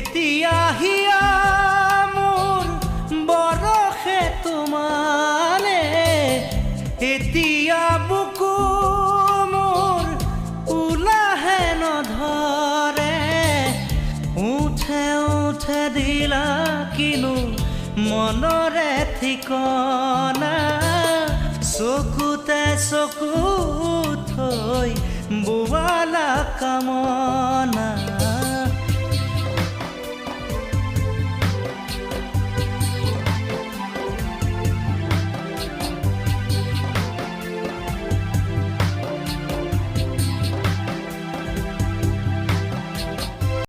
এতিয়া হিয়া মোৰ বৰষে তোমালে এতিয়া বুকু মোৰ উলাহে নধৰে উঠে উঠে দিলা কিনো মনৰে ঠিকনা চকুতে চকু থৈ বোৱালা কামনা